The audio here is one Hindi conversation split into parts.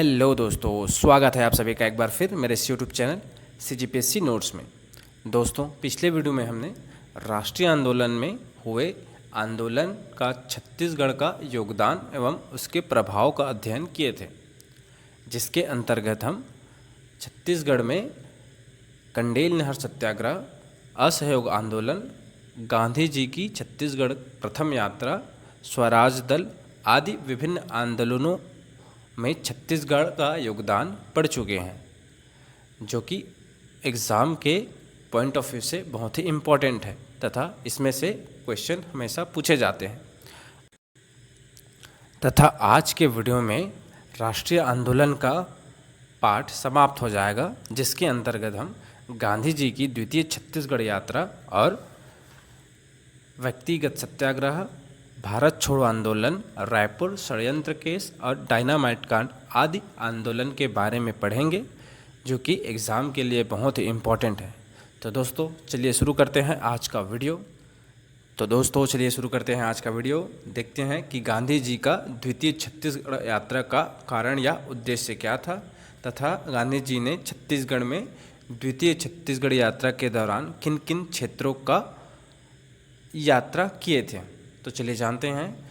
हेलो दोस्तों, स्वागत है आप सभी का एक बार फिर मेरे इस यूट्यूब चैनल CGPSC नोट्स में। दोस्तों, पिछले वीडियो में हमने राष्ट्रीय आंदोलन में हुए आंदोलन का छत्तीसगढ़ का योगदान एवं उसके प्रभाव का अध्ययन किए थे, जिसके अंतर्गत हम छत्तीसगढ़ में कंडेल नहर सत्याग्रह, असहयोग आंदोलन, गांधी जी की छत्तीसगढ़ प्रथम यात्रा, स्वराज दल आदि विभिन्न आंदोलनों में छत्तीसगढ़ का योगदान पढ़ चुके हैं, जो कि एग्ज़ाम के पॉइंट ऑफ व्यू से बहुत ही इम्पोर्टेंट है तथा इसमें से क्वेश्चन हमेशा पूछे जाते हैं। तथा आज के वीडियो में राष्ट्रीय आंदोलन का पाठ समाप्त हो जाएगा, जिसके अंतर्गत हम गांधी जी की द्वितीय छत्तीसगढ़ यात्रा और व्यक्तिगत सत्याग्रह, भारत छोड़ो आंदोलन, रायपुर षड्यंत्र केस और डायनामाइट कांड आदि आंदोलन के बारे में पढ़ेंगे, जो कि एग्ज़ाम के लिए बहुत ही इम्पोर्टेंट है। तो दोस्तों चलिए शुरू करते हैं आज का वीडियो। देखते हैं कि गांधी जी का द्वितीय छत्तीसगढ़ यात्रा का कारण या उद्देश्य क्या था तथा गांधी जी ने छत्तीसगढ़ में द्वितीय छत्तीसगढ़ यात्रा के दौरान किन किन क्षेत्रों का यात्रा किए थे। तो चलिए जानते हैं।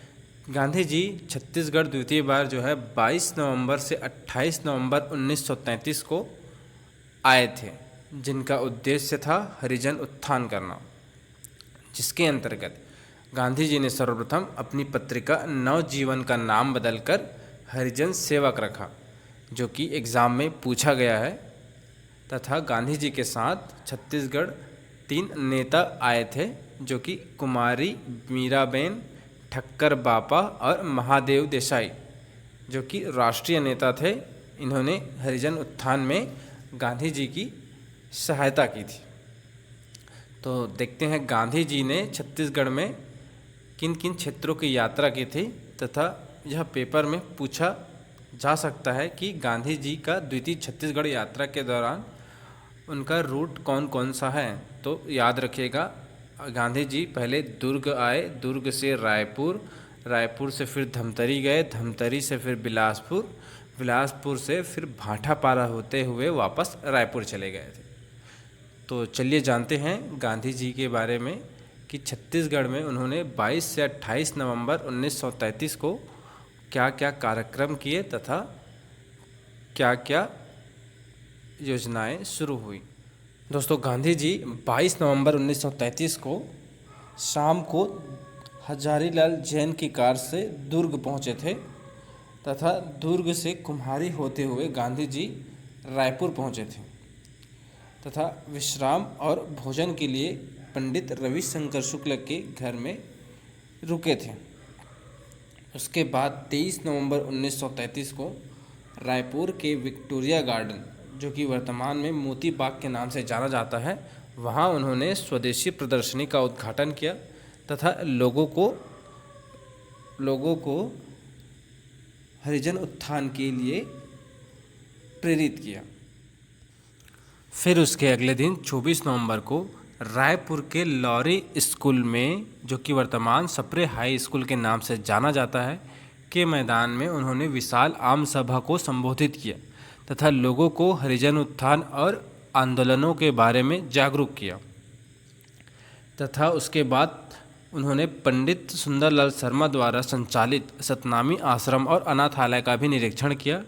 गांधी जी छत्तीसगढ़ द्वितीय बार 22 नवंबर से 28 नवंबर 1933 को आए थे, जिनका उद्देश्य था हरिजन उत्थान करना, जिसके अंतर्गत गांधी जी ने सर्वप्रथम अपनी पत्रिका नवजीवन का नाम बदलकर हरिजन सेवक रखा, जो कि एग्ज़ाम में पूछा गया है। तथा गांधी जी के साथ छत्तीसगढ़ 3 नेता आए थे, जो कि कुमारी मीराबेन, ठक्कर बापा और महादेव देसाई, जो कि राष्ट्रीय नेता थे। इन्होंने हरिजन उत्थान में गांधी जी की सहायता की थी। तो देखते हैं गांधी जी ने छत्तीसगढ़ में किन किन क्षेत्रों की यात्रा की थी तथा यह पेपर में पूछा जा सकता है कि गांधी जी का द्वितीय छत्तीसगढ़ यात्रा के दौरान उनका रूट कौन कौन सा है। तो याद रखिएगा, गांधी जी पहले दुर्ग आए, दुर्ग से रायपुर, रायपुर से फिर धमतरी गए, धमतरी से फिर बिलासपुर, बिलासपुर से फिर भाटापारा होते हुए वापस रायपुर चले गए थे। तो चलिए जानते हैं गांधी जी के बारे में कि छत्तीसगढ़ में उन्होंने 22 से 28 नवंबर 1933 को क्या क्या कार्यक्रम किए तथा क्या क्या योजनाएं शुरू हुई। दोस्तों, गांधी जी 22 नवंबर 1933 को शाम को हजारीलाल जैन की कार से दुर्ग पहुंचे थे तथा दुर्ग से कुम्हारी होते हुए गांधी जी रायपुर पहुंचे थे तथा विश्राम और भोजन के लिए पंडित रविशंकर शुक्ल के घर में रुके थे। उसके बाद 23 नवंबर 1933 को रायपुर के विक्टोरिया गार्डन, जो कि वर्तमान में मोती बाग के नाम से जाना जाता है, वहाँ उन्होंने स्वदेशी प्रदर्शनी का उद्घाटन किया तथा लोगों को हरिजन उत्थान के लिए प्रेरित किया। फिर उसके अगले दिन 24 नवंबर को रायपुर के लॉरी स्कूल में, जो कि वर्तमान सप्रे हाई स्कूल के नाम से जाना जाता है, के मैदान में उन्होंने विशाल आम सभा को संबोधित किया तथा लोगों को हरिजन उत्थान और आंदोलनों के बारे में जागरूक किया। तथा उसके बाद उन्होंने पंडित सुंदरलाल शर्मा द्वारा संचालित सतनामी आश्रम और अनाथालय का भी निरीक्षण किया,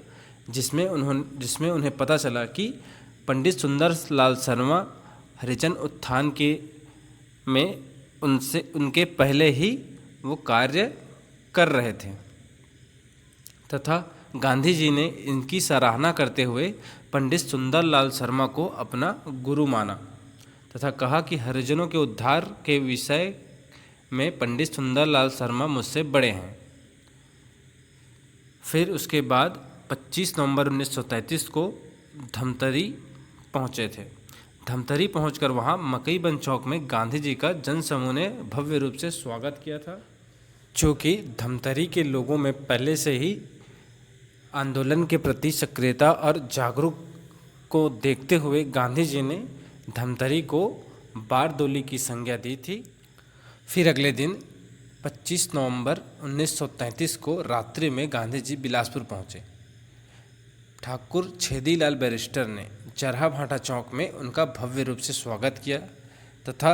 जिसमें उन्हें पता चला कि पंडित सुंदरलाल शर्मा हरिजन उत्थान में उनके पहले ही वो कार्य कर रहे थे। तथा गांधी जी ने इनकी सराहना करते हुए पंडित सुंदरलाल शर्मा को अपना गुरु माना तथा कहा कि हरिजनों के उद्धार के विषय में पंडित सुंदरलाल शर्मा मुझसे बड़े हैं। फिर उसके बाद 25 नवंबर 1933 को धमतरी पहुंचे थे। धमतरी पहुंचकर वहां मकई बन चौक में गांधी जी का जनसमूह ने भव्य रूप से स्वागत किया था। चूँकि धमतरी के लोगों में पहले से ही आंदोलन के प्रति सक्रियता और जागरूक को देखते हुए गांधी जी ने धमतरी को बारदोली की संज्ञा दी थी। फिर अगले दिन 25 नवंबर 1933 को रात्रि में गांधी जी बिलासपुर पहुँचे। ठाकुर छेदीलाल बैरिस्टर ने चरहा भाटा चौक में उनका भव्य रूप से स्वागत किया तथा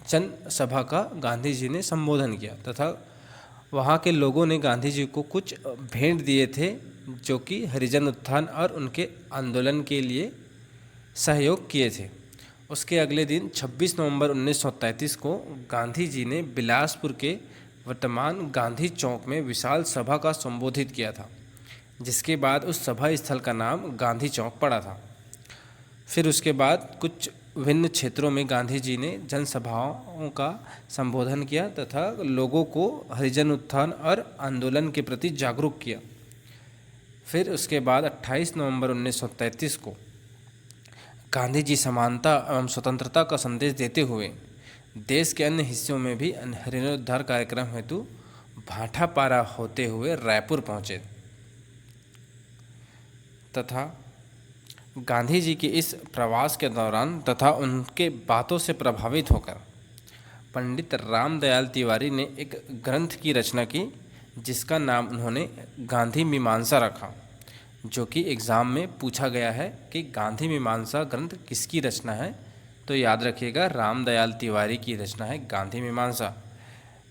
जनसभा का गांधी जी ने संबोधन किया तथा वहाँ के लोगों ने गांधी जी को कुछ भेंट दिए थे जो कि हरिजन उत्थान और उनके आंदोलन के लिए सहयोग किए थे। उसके अगले दिन 26 नवंबर 1933 को गांधी जी ने बिलासपुर के वर्तमान गांधी चौक में विशाल सभा का संबोधित किया था, जिसके बाद उस सभा स्थल का नाम गांधी चौक पड़ा था। फिर उसके बाद कुछ विभिन्न क्षेत्रों में गांधी जी ने जनसभाओं का संबोधन किया तथा लोगों को हरिजन उत्थान और आंदोलन के प्रति जागरूक किया। फिर उसके बाद 28 नवंबर 1933 को गांधी जी समानता एवं स्वतंत्रता का संदेश देते हुए देश के अन्य हिस्सों में भी हरिजनोद्धार कार्यक्रम हेतु भाटापारा होते हुए रायपुर पहुँचे तथा गांधी जी के इस प्रवास के दौरान तथा उनके बातों से प्रभावित होकर पंडित रामदयाल तिवारी ने एक ग्रंथ की रचना की, जिसका नाम उन्होंने गांधी मीमांसा रखा, जो कि एग्ज़ाम में पूछा गया है कि गांधी मीमांसा ग्रंथ किसकी रचना है। तो याद रखिएगा, रामदयाल तिवारी की रचना है गांधी मीमांसा,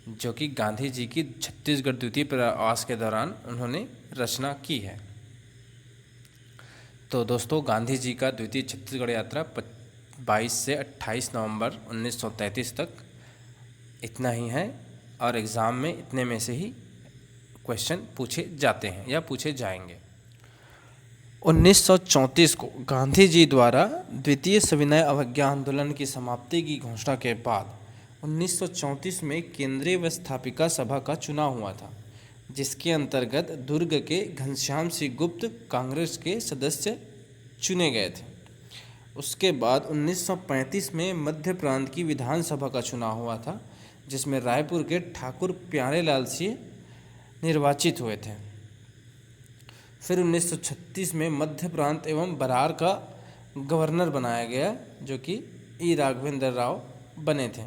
जो कि गांधी जी की छत्तीसगढ़ द्वितीय प्रवास के दौरान उन्होंने रचना की है। तो दोस्तों, गांधी जी का द्वितीय छत्तीसगढ़ यात्रा 22 से 28 नवंबर 1933 तक इतना ही है और एग्ज़ाम में इतने में से ही क्वेश्चन पूछे जाते हैं या पूछे जाएंगे। 1934 को गांधी जी द्वारा द्वितीय सविनय अवज्ञा आंदोलन की समाप्ति की घोषणा के बाद 1934 में केंद्रीय व्यवस्थापिका सभा का चुनाव हुआ था, जिसके अंतर्गत दुर्ग के घनश्याम सिंह गुप्त कांग्रेस के सदस्य चुने गए थे। उसके बाद 1935 में मध्य प्रांत की विधानसभा का चुनाव हुआ था, जिसमें रायपुर के ठाकुर प्यारेलाल सिंह निर्वाचित हुए थे। फिर 1936 में मध्य प्रांत एवं बरार का गवर्नर बनाया गया, जो कि ई राघवेंद्र राव बने थे।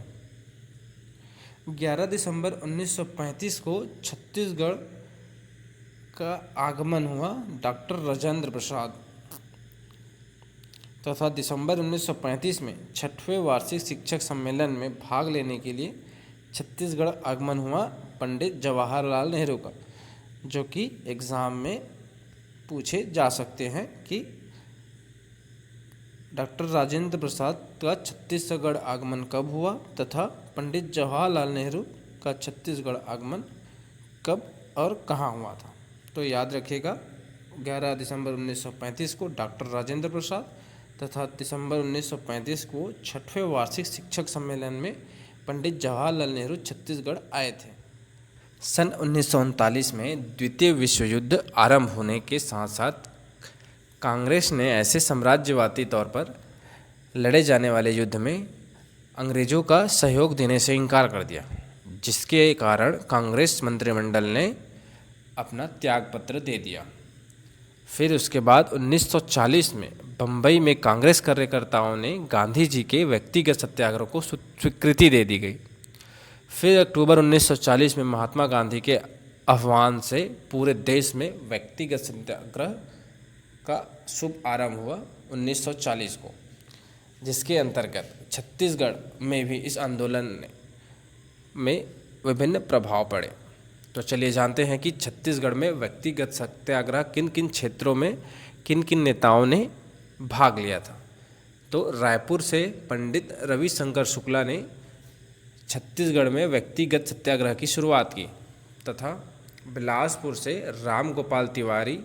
11 दिसंबर 1935 को छत्तीसगढ़ का आगमन हुआ डॉक्टर राजेंद्र प्रसाद तथा दिसंबर 1935 में 6वें वार्षिक शिक्षक सम्मेलन में भाग लेने के लिए छत्तीसगढ़ आगमन हुआ पंडित जवाहरलाल नेहरू का, जो कि एग्ज़ाम में पूछे जा सकते हैं कि डॉक्टर राजेंद्र प्रसाद का छत्तीसगढ़ आगमन कब हुआ तथा पंडित जवाहरलाल नेहरू का छत्तीसगढ़ आगमन कब और कहाँ हुआ था। तो याद रखिएगा, 11 दिसंबर 1935 को डॉक्टर राजेंद्र प्रसाद तथा दिसंबर 1935 को 6वें वार्षिक शिक्षक सम्मेलन में पंडित जवाहरलाल नेहरू छत्तीसगढ़ आए थे। सन 1939 में द्वितीय विश्व युद्ध आरंभ होने के साथ साथ कांग्रेस ने ऐसे साम्राज्यवादी तौर पर लड़े जाने वाले युद्ध में अंग्रेज़ों का सहयोग देने से इनकार कर दिया, जिसके कारण कांग्रेस मंत्रिमंडल ने अपना त्यागपत्र दे दिया। फिर उसके बाद 1940 में बम्बई में कांग्रेस कार्यकर्ताओं ने गांधी जी के व्यक्तिगत सत्याग्रह को स्वीकृति दे दी गई। फिर अक्टूबर 1940 में महात्मा गांधी के आह्वान से पूरे देश में व्यक्तिगत सत्याग्रह का शुभ आरंभ हुआ 1940 को, जिसके अंतर्गत छत्तीसगढ़ में भी इस आंदोलन में विभिन्न प्रभाव पड़े। तो चलिए जानते हैं कि छत्तीसगढ़ में व्यक्तिगत सत्याग्रह किन किन क्षेत्रों में किन किन नेताओं ने भाग लिया था। तो रायपुर से पंडित रविशंकर शुक्ला ने छत्तीसगढ़ में व्यक्तिगत सत्याग्रह की शुरुआत की तथा बिलासपुर से राम गोपाल तिवारी,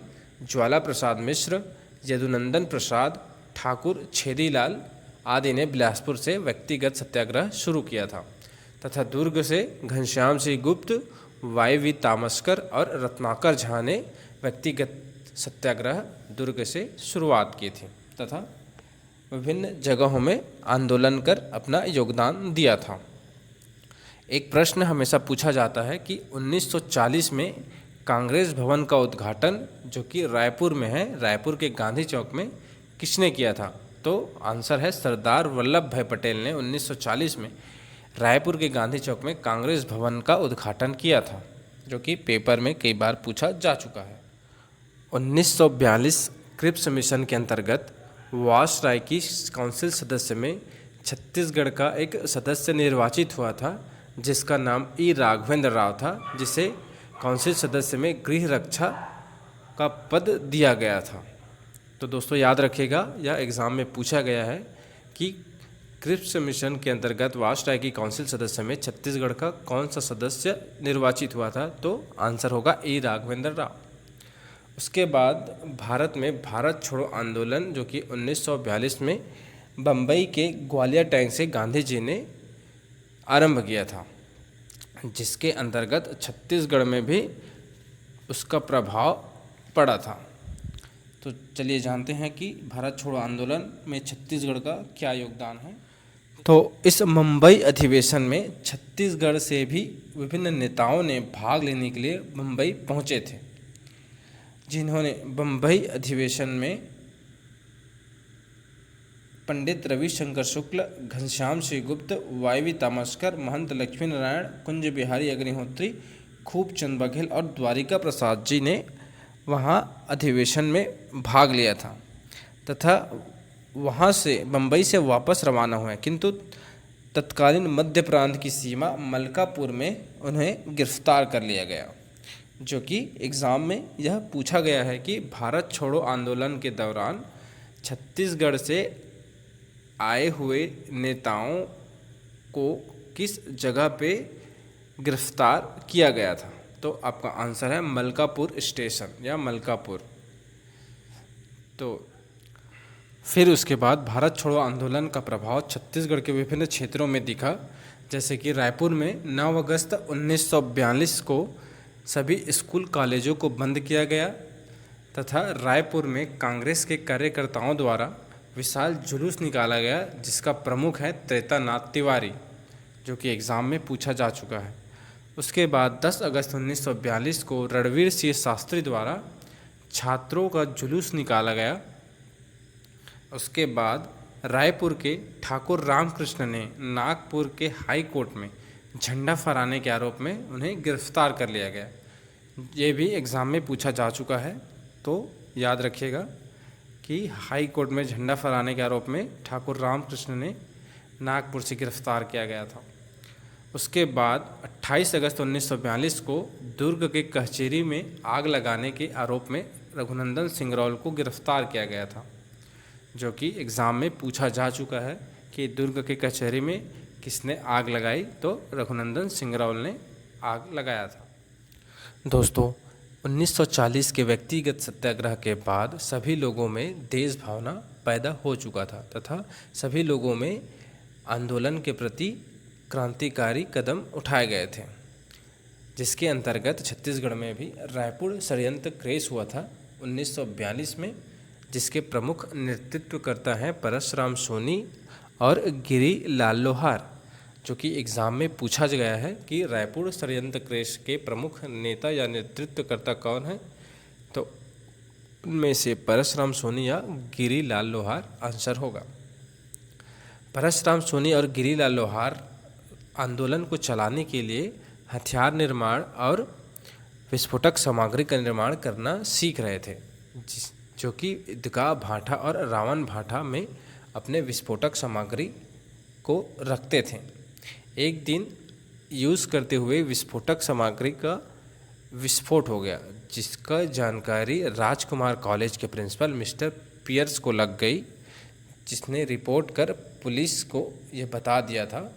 ज्वाला प्रसाद मिश्र, यदुनंदन प्रसाद, ठाकुर छेदीलाल आदि ने बिलासपुर से व्यक्तिगत सत्याग्रह शुरू किया था तथा दुर्ग से घनश्याम सिंह गुप्त, वाई वी तामस्कर और रत्नाकर झा ने व्यक्तिगत सत्याग्रह दुर्ग से शुरुआत की थी तथा विभिन्न जगहों में आंदोलन कर अपना योगदान दिया था। एक प्रश्न हमेशा पूछा जाता है कि 1940 में कांग्रेस भवन का उद्घाटन, जो कि रायपुर में है, रायपुर के गांधी चौक में, किसने किया था। तो आंसर है सरदार वल्लभ भाई पटेल ने 1940 में रायपुर के गांधी चौक में कांग्रेस भवन का उद्घाटन किया था, जो कि पेपर में कई बार पूछा जा चुका है। 1942 क्रिप्स मिशन के अंतर्गत वाजपेयी की काउंसिल सदस्य में छत्तीसगढ़ का एक सदस्य निर्वाचित हुआ था जिसका नाम ई राघवेंद्र राव था, जिसे काउंसिल सदस्य में गृह रक्षा का पद दिया गया था। तो दोस्तों याद रखिएगा, यह एग्ज़ाम में पूछा गया है कि क्रिप्स मिशन के अंतर्गत वाजपेयी की काउंसिल सदस्य में छत्तीसगढ़ का कौन सा सदस्य निर्वाचित हुआ था, तो आंसर होगा ई राघवेंद्र राव। उसके बाद भारत में भारत छोड़ो आंदोलन जो कि 1942 में बम्बई के ग्वालियर टैंक से गांधी जी ने आरंभ किया था, जिसके अंतर्गत छत्तीसगढ़ में भी उसका प्रभाव पड़ा था। तो चलिए जानते हैं कि भारत छोड़ो आंदोलन में छत्तीसगढ़ का क्या योगदान है। तो इस मुंबई अधिवेशन में छत्तीसगढ़ से भी विभिन्न नेताओं ने भाग लेने के लिए मुंबई पहुंचे थे, जिन्होंने बम्बई अधिवेशन में पंडित रविशंकर शुक्ल, घनश्याम श्री गुप्त, वाईवी तामस्कर, महंत लक्ष्मी नारायण, कुंज बिहारी अग्निहोत्री, खूबचंद बघेल और द्वारिका प्रसाद जी ने वहाँ अधिवेशन में भाग लिया था तथा वहाँ से बम्बई से वापस रवाना हुए, किंतु तत्कालीन मध्य प्रांत की सीमा मलकापुर में उन्हें गिरफ्तार कर लिया गया। जो कि एग्ज़ाम में यह पूछा गया है कि भारत छोड़ो आंदोलन के दौरान छत्तीसगढ़ से आए हुए नेताओं को किस जगह पे गिरफ्तार किया गया था। तो आपका आंसर है मलकापुर स्टेशन या मलकापुर। तो फिर उसके बाद भारत छोड़ो आंदोलन का प्रभाव छत्तीसगढ़ के विभिन्न क्षेत्रों में दिखा, जैसे कि रायपुर में 9 अगस्त 1942 को सभी स्कूल कॉलेजों को बंद किया गया तथा रायपुर में कांग्रेस के कार्यकर्ताओं द्वारा विशाल जुलूस निकाला गया, जिसका प्रमुख है त्रेतानाथ तिवारी, जो कि एग्ज़ाम में पूछा जा चुका है। उसके बाद 10 अगस्त 1942 को रणवीर सिंह शास्त्री द्वारा छात्रों का जुलूस निकाला गया। उसके बाद रायपुर के ठाकुर रामकृष्ण ने नागपुर के हाई कोर्ट में झंडा फहराने के आरोप में उन्हें गिरफ्तार कर लिया गया। ये भी एग्ज़ाम में पूछा जा चुका है, तो याद रखिएगा कि हाई कोर्ट में झंडा फहराने के आरोप में ठाकुर रामकृष्ण ने नागपुर से गिरफ्तार किया गया था। उसके बाद 28 अगस्त 1942 को दुर्ग के कचहरी में आग लगाने के आरोप में रघुनंदन सिंगरौल को गिरफ्तार किया गया था, जो कि एग्ज़ाम में पूछा जा चुका है कि दुर्ग के कचहरी में किसने आग लगाई, तो रघुनंदन सिंगरौल ने आग लगाया था। दोस्तों 1940 के व्यक्तिगत सत्याग्रह के बाद सभी लोगों में देश भावना पैदा हो चुका था तथा सभी लोगों में आंदोलन के प्रति क्रांतिकारी कदम उठाए गए थे, जिसके अंतर्गत छत्तीसगढ़ में भी रायपुर षड्यंत्र क्रेज हुआ था 1942 में, जिसके प्रमुख नेतृत्वकर्ता हैं परशुराम सोनी और गिरी लाल लोहार। जो कि एग्ज़ाम में पूछा गया है कि रायपुर षड्यंत्र क्रेज के प्रमुख नेता या नेतृत्वकर्ता कौन है, तो उनमें से परशुराम सोनी या गिरी लाल लोहार आंसर होगा। परशुराम सोनी और गिरी लाल लोहार आंदोलन को चलाने के लिए हथियार निर्माण और विस्फोटक सामग्री का निर्माण करना सीख रहे थे, जो कि ईदगाह भाठा और रावण भाठा में अपने विस्फोटक सामग्री को रखते थे। एक दिन यूज़ करते हुए विस्फोटक सामग्री का विस्फोट हो गया, जिसका जानकारी राजकुमार कॉलेज के प्रिंसिपल मिस्टर पियर्स को लग गई, जिसने रिपोर्ट कर पुलिस को यह बता दिया था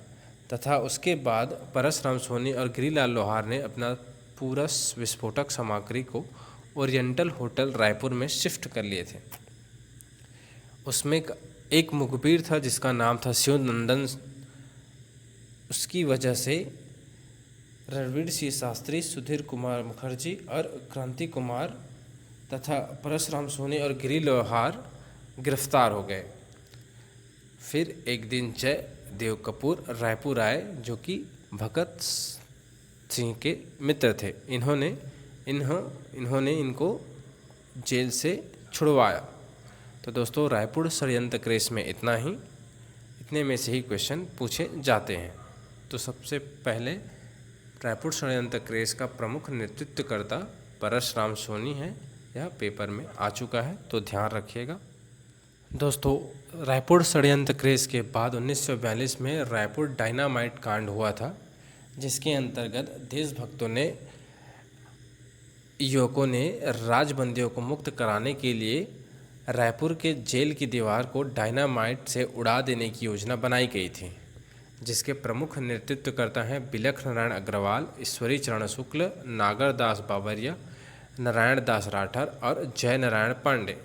तथा उसके बाद परशुराम सोनी और गिरीलाल लोहार ने अपना पूरा विस्फोटक सामग्री को ओरिएंटल होटल रायपुर में शिफ्ट कर लिए थे। उसमें एक मुखबिर था जिसका नाम था शिव नंदन। उसकी वजह से रणवीर सिंह शास्त्री, सुधीर कुमार मुखर्जी और क्रांति कुमार तथा परशुराम सोनी और गिरी लोहार गिरफ्तार हो गए। फिर एक दिन जय देव कपूर रायपुर आए, जो कि भगत सिंह के मित्र थे। इन्होंने इनको जेल से छुड़वाया। तो दोस्तों रायपुर षड्यंत्र क्रेज में इतने में से ही क्वेश्चन पूछे जाते हैं। तो सबसे पहले रायपुर षड्यंत्र क्रेज का प्रमुख नेतृत्वकर्ता परशुराम सोनी है, यह पेपर में आ चुका है, तो ध्यान रखिएगा। दोस्तों, रायपुर षड्यंत्र केस के बाद 1942 में रायपुर डायनामाइट कांड हुआ था, जिसके अंतर्गत देशभक्तों ने युवकों ने राजबंदियों को मुक्त कराने के लिए रायपुर के जेल की दीवार को डायनामाइट से उड़ा देने की योजना बनाई गई थी, जिसके प्रमुख नेतृत्वकर्ता हैं बिलख नारायण अग्रवाल, ईश्वरी चरण शुक्ल, नागर दास बाबरिया, नारायण दास राठर और जय नारायण पांडे,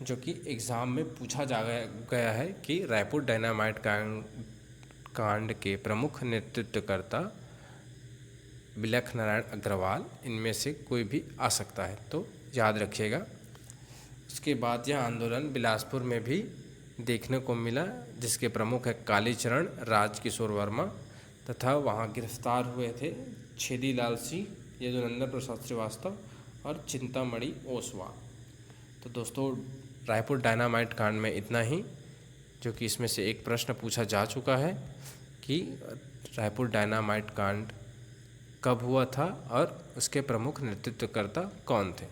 जो कि एग्ज़ाम में पूछा गया है कि रायपुर डायनामाइट कांड के प्रमुख नेतृत्वकर्ता बिलख नारायण अग्रवाल, इनमें से कोई भी आ सकता है, तो याद रखिएगा। उसके बाद यह आंदोलन बिलासपुर में भी देखने को मिला, जिसके प्रमुख है कालीचरण राजकिशोर वर्मा, तथा वहाँ गिरफ्तार हुए थे छेदीलाल सिंह, यदुनंदन प्रसाद श्रीवास्तव और चिंतामणि ओसवाल। तो दोस्तों, रायपुर डायनामाइट कांड में इतना ही, जो कि इसमें से एक प्रश्न पूछा जा चुका है कि रायपुर डायनामाइट कांड कब हुआ था और उसके प्रमुख नेतृत्वकर्ता कौन थे,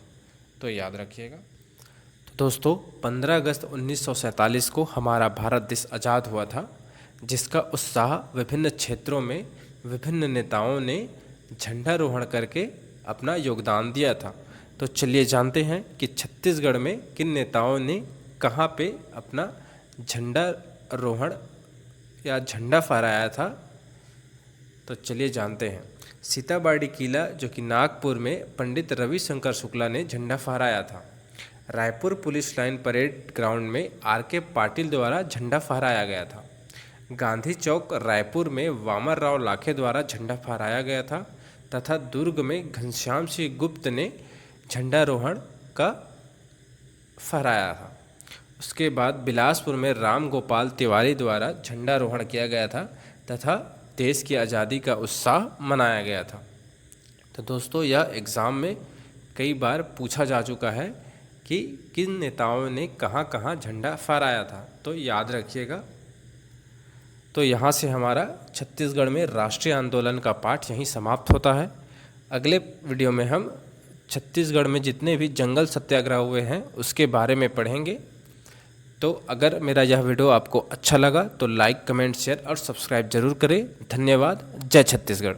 तो याद रखिएगा। तो दोस्तों, 15 अगस्त 1947 को हमारा भारत देश आज़ाद हुआ था, जिसका उत्साह विभिन्न क्षेत्रों में विभिन्न नेताओं ने झंडारोहण करके अपना योगदान दिया था। तो चलिए जानते हैं कि छत्तीसगढ़ में किन नेताओं ने कहाँ पे अपना झंडारोहण या झंडा फहराया था। तो चलिए जानते हैं। सीताबाड़ी किला, जो कि नागपुर में पंडित रविशंकर शुक्ला ने झंडा फहराया था। Raipur police line parade ground में आर.के. पाटिल द्वारा झंडा फहराया गया था। गांधी चौक रायपुर में वामन राव लाखे द्वारा झंडा फहराया गया था, तथा दुर्ग में घनश्याम सिंह गुप्त ने झंडारोहण का फहराया था। उसके बाद बिलासपुर में राम गोपाल तिवारी द्वारा झंडारोहण किया गया था, तथा देश की आज़ादी का उत्साह मनाया गया था। तो दोस्तों, यह एग्ज़ाम में कई बार पूछा जा चुका है कि किन नेताओं ने कहाँ कहाँ झंडा फहराया था, तो याद रखिएगा। तो यहाँ से हमारा छत्तीसगढ़ में राष्ट्रीय आंदोलन का पाठ यहीं समाप्त होता है। अगले वीडियो में हम छत्तीसगढ़ में जितने भी जंगल सत्याग्रह हुए हैं उसके बारे में पढ़ेंगे। तो अगर मेरा यह वीडियो आपको अच्छा लगा तो लाइक, कमेंट, शेयर और सब्सक्राइब जरूर करें। धन्यवाद। जय छत्तीसगढ़।